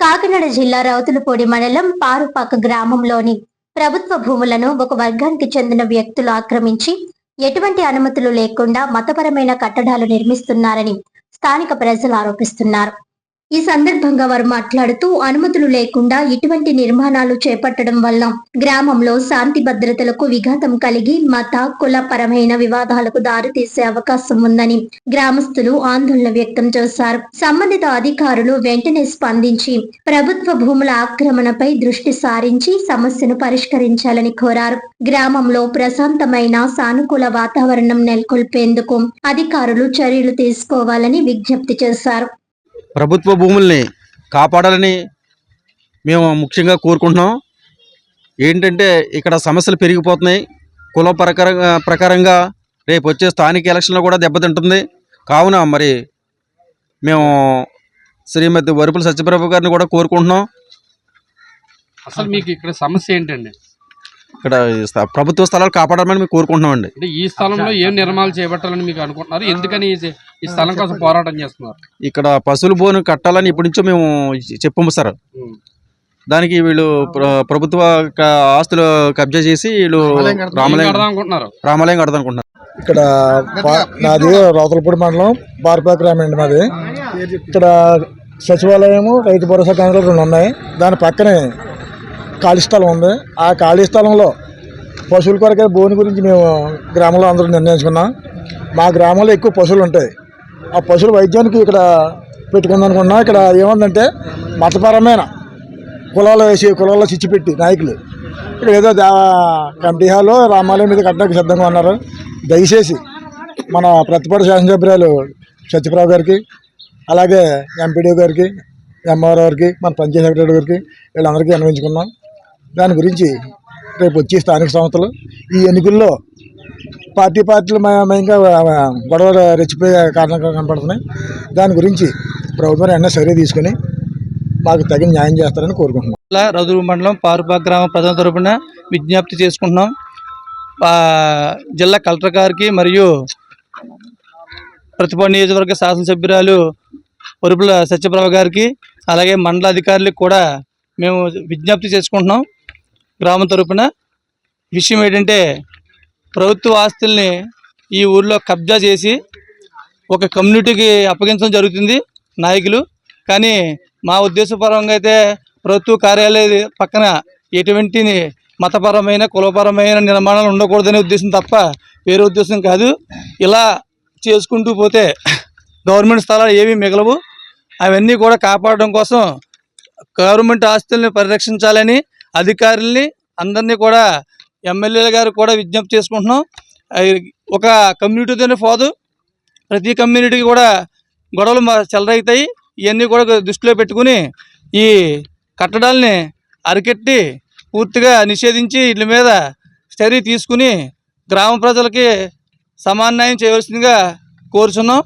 కాకినాడ జిల్లా రౌతులపూడి మండలం పారుపాక గ్రామంలోని ప్రభుత్వ భూములను ఒక వర్గానికి చెందిన వ్యక్తులు ఆక్రమించి ఎటువంటి అనుమతులు లేకుండా మతపరమైన కట్టడాలు నిర్మిస్తున్నారని స్థానిక ప్రజలు ఆరోపిస్తున్నారు. ఈ సందర్భంగా వారు మాట్లాడుతూ అనుమతులు లేకుండా ఇటువంటి నిర్మాణాలు చేపట్టడం వల్ల గ్రామంలో శాంతి భద్రతలకు విఘాతం కలిగి మత కుల పరమైన వివాదాలకు దారితీసే అవకాశం ఉందని గ్రామస్తులు ఆందోళన వ్యక్తం చేశారు. సంబంధిత అధికారులు వెంటనే స్పందించి ప్రభుత్వ భూముల ఆక్రమణపై దృష్టి సారించి సమస్యను పరిష్కరించాలని కోరారు. గ్రామంలో ప్రశాంతమైన సానుకూల వాతావరణం నెలకొల్పేందుకు అధికారులు చర్యలు తీసుకోవాలని విజ్ఞప్తి చేశారు. ప్రభుత్వ భూముల్ని కాపాడాలని మేము ముఖ్యంగా కోరుకుంటున్నాం. ఏంటంటే ఇక్కడ సమస్యలు పెరిగిపోతున్నాయి. కుల ప్రకారంగా రేపు వచ్చే స్థానిక ఎలక్షన్లో కూడా దెబ్బతింటుంది. కావున మరి మేము శ్రీమతి వరుపుల సత్యప్రభ గారిని కూడా కోరుకుంటున్నాం. అసలు మీకు ఇక్కడ సమస్య ఏంటండి? ఇక్కడ ప్రభుత్వ స్థలాలు కాపాడాలని మేము కోరుకుంటున్నామండి. అంటే ఈ స్థలంలో ఏం నిర్మాణాలు చేపట్టాలని మీకు అనుకుంటున్నారు? ఎందుకని ఈ స్థలం కోసం పోరాటం చేస్తున్నారు? ఇక్కడ పశువుల బోను కట్టాలని ఇప్పటి నుంచో మేము చెప్పాము సార్. దానికి వీళ్ళు ప్రభుత్వ ఆస్తులు కబ్జా చేసి వీళ్ళు రామాలయం కడదాం అనుకుంటున్నారు. ఇక్కడ నాది రౌతులపూడి మండలం పారుపాక గ్రామం అండి మాది. ఇక్కడ సచివాలయము రైతు భరోసా కేంద్రాలు 2 ఉన్నాయి. దాని పక్కనే ఖాళీ స్థలం ఉంది. ఆ ఖాళీ స్థలంలో పశువుల కొరకే భూమి గురించి మేము గ్రామంలో అందరూ నిర్ణయించుకున్నాం. మా గ్రామంలో ఎక్కువ పశువులు ఉంటాయి. ఆ పశువుల వైద్యానికి ఇక్కడ పెట్టుకుందాం అనుకున్నాం. ఇక్కడ ఏముందంటే మతపరమైన కులాల్లో చిచ్చిపెట్టి నాయకులు ఇక్కడ ఏదో కమిటీ హాల్లో రామాలయం మీద కట్టడానికి సిద్ధంగా ఉన్నారు. దయచేసి మన ప్రతిపాడు శాసనసభ్యురాలు సత్యప్రభ గారికి, అలాగే ఎంపీడీ గారికి, ఎంఆర్ఓ గారికి, మన పంచాయతీ సెక్రటరీ గారికి వీళ్ళందరికీ అన్వయించుకున్నాం. దాని గురించి రేపు వచ్చే స్థానిక సంస్థలు ఈ ఎన్నికల్లో పార్టీలు మయంగా గొడవ రెచ్చిపోయే కారణంగా కనపడుతున్నాయి. దాని గురించి ప్రభుత్వం ఎన్నో చర్య తీసుకుని మాకు తగిన న్యాయం చేస్తారని కోరుకుంటున్నాం. రౌతులపూడి మండలం పారుపాక గ్రామ ప్రజల తరపున విజ్ఞప్తి చేసుకుంటున్నాం. జిల్లా కలెక్టర్ గారికి మరియు ప్రతిపాడు నియోజకవర్గ శాసనసభ్యురాలు వరుపుల సత్యప్రభ గారికి, అలాగే మండల అధికారులకు కూడా మేము విజ్ఞప్తి చేసుకుంటున్నాం. గ్రామం తరపున విషయం ఏంటంటే, ప్రభుత్వ ఆస్తుల్ని ఈ ఊర్లో కబ్జా చేసి ఒక కమ్యూనిటీకి అప్పగించడం జరుగుతుంది నాయకులు. కానీ మా ఉద్దేశపరంగా అయితే ప్రభుత్వ కార్యాలయ పక్కన ఎటువంటి మతపరమైన కులపరమైన నిర్మాణాలు ఉండకూడదనే ఉద్దేశం తప్ప వేరే ఉద్దేశం కాదు. ఇలా చేసుకుంటూ పోతే గవర్నమెంట్ స్థలాలు ఏమీ మిగలవు. అవన్నీ కూడా కాపాడడం కోసం గవర్నమెంట్ ఆస్తుల్ని పరిరక్షించాలని అధికారుల్ని అందరినీ కూడా ఎమ్మెల్యేల గారు కూడా విజ్ఞప్తి చేసుకుంటున్నాం. ఒక కమ్యూనిటీతోనే పోదు, ప్రతి కమ్యూనిటీకి కూడా గొడవలు చెలరవుతాయి. ఇవన్నీ కూడా దృష్టిలో పెట్టుకుని ఈ కట్టడాలని అరికెట్టి పూర్తిగా నిషేధించి వీళ్ళ మీద చర్య తీసుకుని గ్రామ ప్రజలకి సమన్వయం చేయవలసిందిగా కోరుచున్నాం.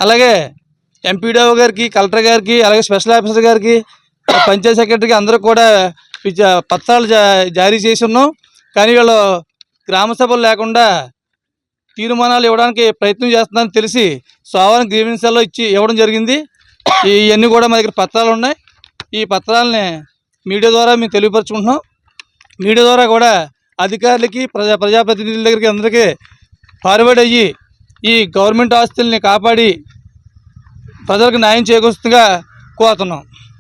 అలాగే ఎంపీడీఓ గారికి, కలెక్టర్ గారికి, అలాగే స్పెషల్ ఆఫీసర్ గారికి, పంచాయతీ సెక్రటరీకి అందరూ కూడా పత్రాలు జారీ చేసి ఉన్నాం. కానీ వీళ్ళు గ్రామ సభలు లేకుండా తీర్మానాలు ఇవ్వడానికి ప్రయత్నం చేస్తున్నారని తెలిసి సోమవారం గ్రీవెన్స్లో ఇవ్వడం జరిగింది. ఇవన్నీ కూడా మా దగ్గర పత్రాలు ఉన్నాయి. ఈ పత్రాలని మీడియా ద్వారా మేము తెలియపరుచుకుంటున్నాం. మీడియా ద్వారా కూడా అధికారులకి, ప్రజాప్రతినిధుల దగ్గరికి అందరికీ ఫార్వర్డ్ అయ్యి ఈ గవర్నమెంట్ ఆస్తుల్ని కాపాడి ప్రజలకు న్యాయం చేకూరుస్తుందిగా కోరుతున్నాం.